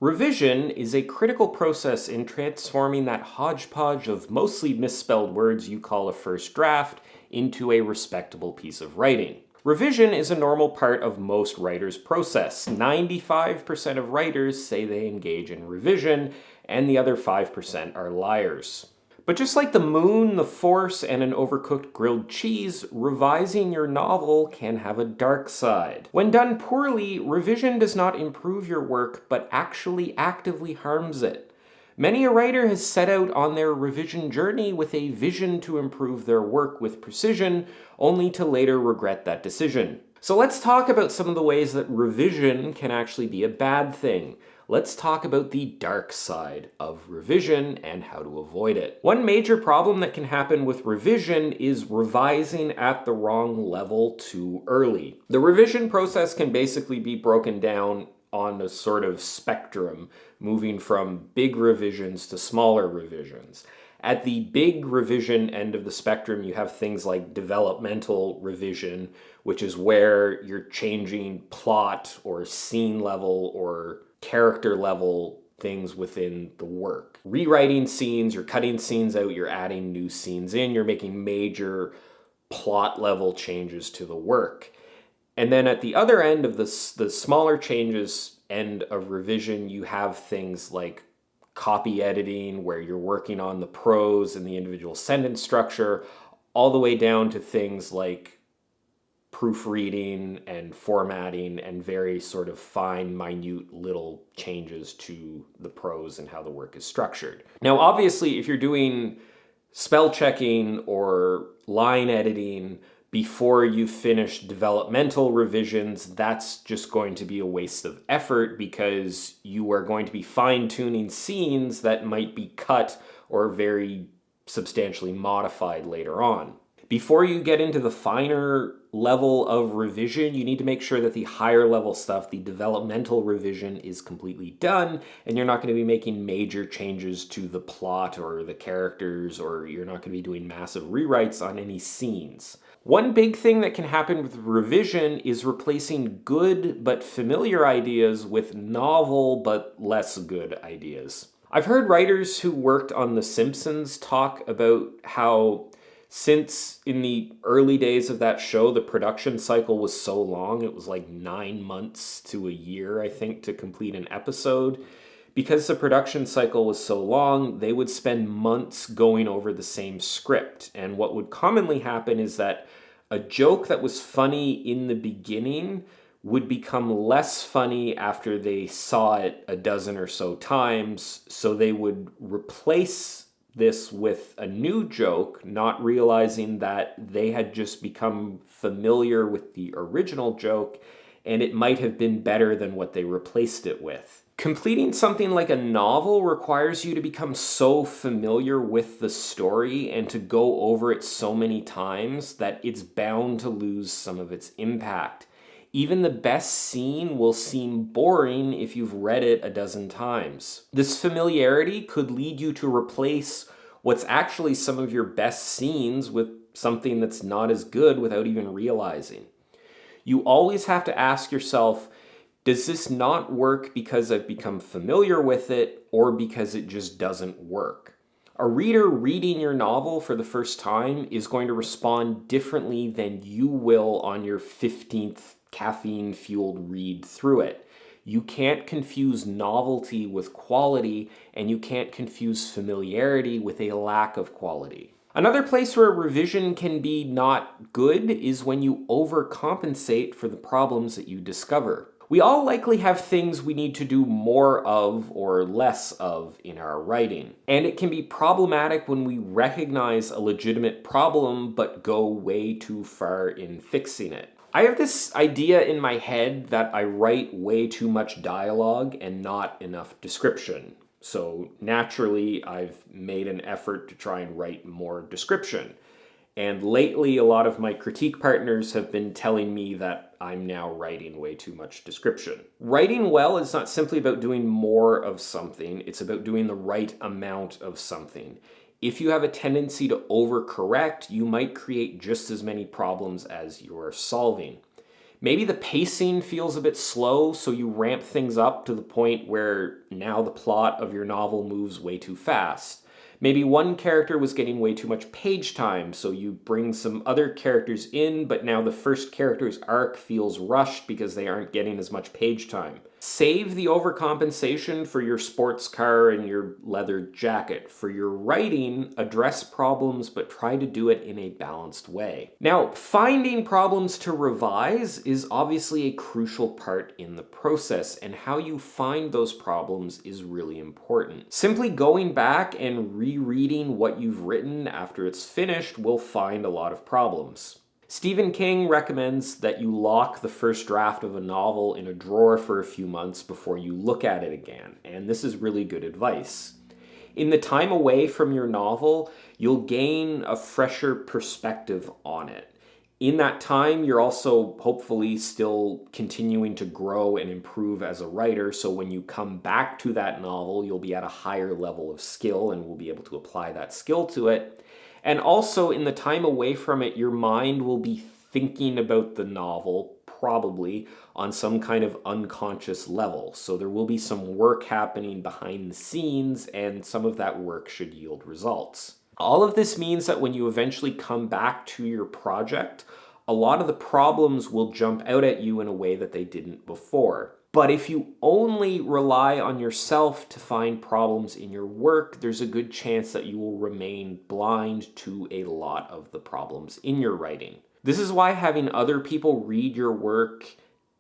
Revision is a critical process in transforming that hodgepodge of mostly misspelled words you call a first draft into a respectable piece of writing. Revision is a normal part of most writers' process. 95% of writers say they engage in revision, and the other 5% are liars. But just like the moon, the force, and an overcooked grilled cheese, revising your novel can have a dark side. When done poorly, revision does not improve your work, but actually actively harms it. Many a writer has set out on their revision journey with a vision to improve their work with precision, only to later regret that decision. So let's talk about some of the ways that revision can actually be a bad thing. Let's talk about the dark side of revision and how to avoid it. One major problem that can happen with revision is revising at the wrong level too early. The revision process can basically be broken down on a sort of spectrum, moving from big revisions to smaller revisions. At the big revision end of the spectrum, you have things like developmental revision, which is where you're changing plot or scene level or character level things within the work. Rewriting scenes, you're cutting scenes out, you're adding new scenes in, you're making major plot level changes to the work. And then at the other end of the smaller changes end of revision, you have things like copy editing, where you're working on the prose and the individual sentence structure, all the way down to things like proofreading and formatting and very sort of fine, minute little changes to the prose and how the work is structured. Now, obviously, if you're doing spell checking or line editing before you finish developmental revisions, that's just going to be a waste of effort because you are going to be fine-tuning scenes that might be cut or very substantially modified later on. Before you get into the finer level of revision, you need to make sure that the higher level stuff, the developmental revision, is completely done, and you're not going to be making major changes to the plot or the characters, or you're not going to be doing massive rewrites on any scenes. One big thing that can happen with revision is replacing good but familiar ideas with novel but less good ideas. I've heard writers who worked on The Simpsons talk about how since in the early days of that show, the production cycle was so long, it was like 9 months to a year, I think, to complete an episode. Because the production cycle was so long, they would spend months going over the same script. And what would commonly happen is that a joke that was funny in the beginning would become less funny after they saw it a dozen or so times. So they would replace this with a new joke, not realizing that they had just become familiar with the original joke and it might have been better than what they replaced it with. Completing something like a novel requires you to become so familiar with the story and to go over it so many times that it's bound to lose some of its impact. Even the best scene will seem boring if you've read it a dozen times. This familiarity could lead you to replace what's actually some of your best scenes with something that's not as good without even realizing. You always have to ask yourself, does this not work because I've become familiar with it or because it just doesn't work? A reader reading your novel for the first time is going to respond differently than you will on your 15th caffeine-fueled read through it. You can't confuse novelty with quality, and you can't confuse familiarity with a lack of quality. Another place where revision can be not good is when you overcompensate for the problems that you discover. We all likely have things we need to do more of or less of in our writing. And it can be problematic when we recognize a legitimate problem but go way too far in fixing it. I have this idea in my head that I write way too much dialogue and not enough description. So naturally, I've made an effort to try and write more description. And lately, a lot of my critique partners have been telling me that I'm now writing way too much description. Writing well is not simply about doing more of something, it's about doing the right amount of something. If you have a tendency to overcorrect, you might create just as many problems as you're solving. Maybe the pacing feels a bit slow, so you ramp things up to the point where now the plot of your novel moves way too fast. Maybe one character was getting way too much page time, so you bring some other characters in, but now the first character's arc feels rushed because they aren't getting as much page time. Save the overcompensation for your sports car and your leather jacket. For your writing, address problems, but try to do it in a balanced way. Now, finding problems to revise is obviously a crucial part in the process, and how you find those problems is really important. Simply going back and rereading what you've written after it's finished will find a lot of problems. Stephen King recommends that you lock the first draft of a novel in a drawer for a few months before you look at it again, and this is really good advice. In the time away from your novel, you'll gain a fresher perspective on it. In that time, you're also hopefully still continuing to grow and improve as a writer, so when you come back to that novel, you'll be at a higher level of skill and will be able to apply that skill to it. And also, in the time away from it, your mind will be thinking about the novel, probably, on some kind of unconscious level. So there will be some work happening behind the scenes, and some of that work should yield results. All of this means that when you eventually come back to your project, a lot of the problems will jump out at you in a way that they didn't before. But if you only rely on yourself to find problems in your work, there's a good chance that you will remain blind to a lot of the problems in your writing. This is why having other people read your work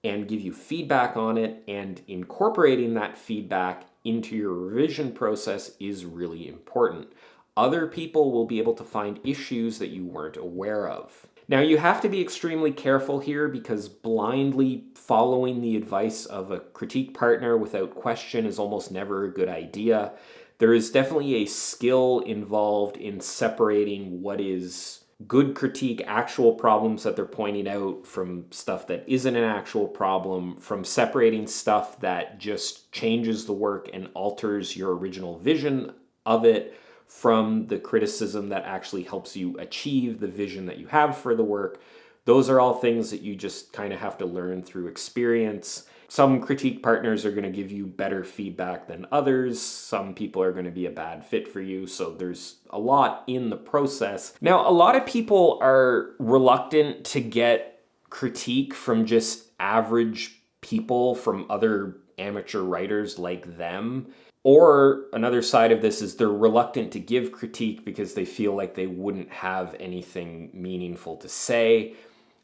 and give you feedback on it and incorporating that feedback into your revision process is really important. Other people will be able to find issues that you weren't aware of. Now, you have to be extremely careful here because blindly following the advice of a critique partner without question is almost never a good idea. There is definitely a skill involved in separating what is good critique, actual problems that they're pointing out, from stuff that isn't an actual problem, from separating stuff that just changes the work and alters your original vision of it, from the criticism that actually helps you achieve the vision that you have for the work. Those are all things that you just kind of have to learn through experience. Some critique partners are going to give you better feedback than others. Some people are going to be a bad fit for you. So there's a lot in the process. Now, a lot of people are reluctant to get critique from just average people, from other amateur writers like them. Or another side of this is they're reluctant to give critique because they feel like they wouldn't have anything meaningful to say.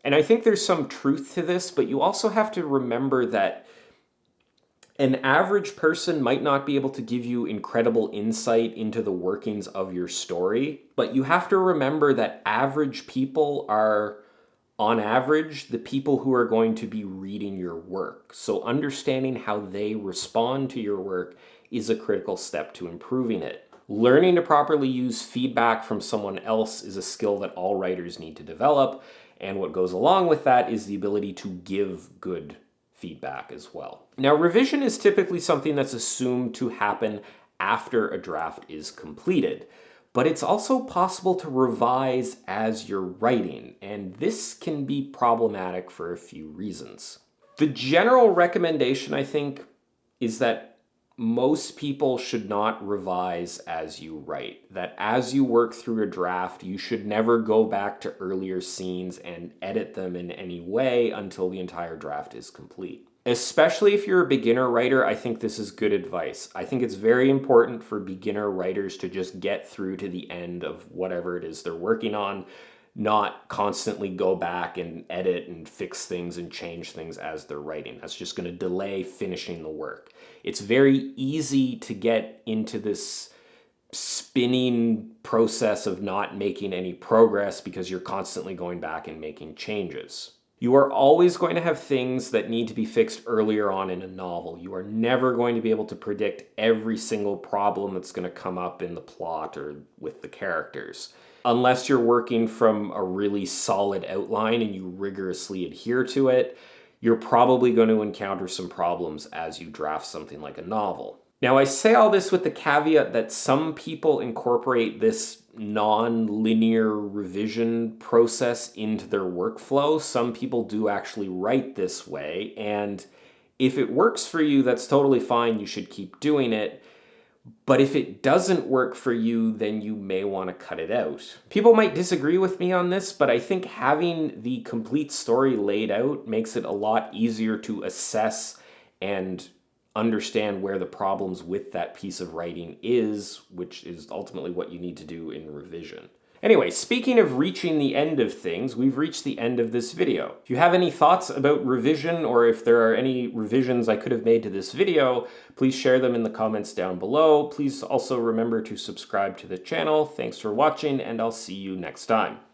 And I think there's some truth to this, but you also have to remember that an average person might not be able to give you incredible insight into the workings of your story, but you have to remember that average people are, on average, the people who are going to be reading your work. So understanding how they respond to your work is a critical step to improving it. Learning to properly use feedback from someone else is a skill that all writers need to develop, and what goes along with that is the ability to give good feedback as well. Now, revision is typically something that's assumed to happen after a draft is completed, but it's also possible to revise as you're writing, and this can be problematic for a few reasons. The general recommendation, I think, is that most people should not revise as you write. That as you work through a draft, you should never go back to earlier scenes and edit them in any way until the entire draft is complete. Especially if you're a beginner writer, I think this is good advice. I think it's very important for beginner writers to just get through to the end of whatever it is they're working on, not constantly go back and edit and fix things and change things as they're writing. That's just going to delay finishing the work. It's very easy to get into this spinning process of not making any progress because you're constantly going back and making changes. You are always going to have things that need to be fixed earlier on in a novel. You are never going to be able to predict every single problem that's going to come up in the plot or with the characters. Unless you're working from a really solid outline and you rigorously adhere to it, you're probably going to encounter some problems as you draft something like a novel. Now, I say all this with the caveat that some people incorporate this non-linear revision process into their workflow. Some people do actually write this way, and if it works for you, that's totally fine. You should keep doing it. But if it doesn't work for you, then you may want to cut it out. People might disagree with me on this, but I think having the complete story laid out makes it a lot easier to assess and understand where the problems with that piece of writing is, which is ultimately what you need to do in revision. Anyway, speaking of reaching the end of things, we've reached the end of this video. If you have any thoughts about revision, or if there are any revisions I could have made to this video, please share them in the comments down below. Please also remember to subscribe to the channel. Thanks for watching, and I'll see you next time.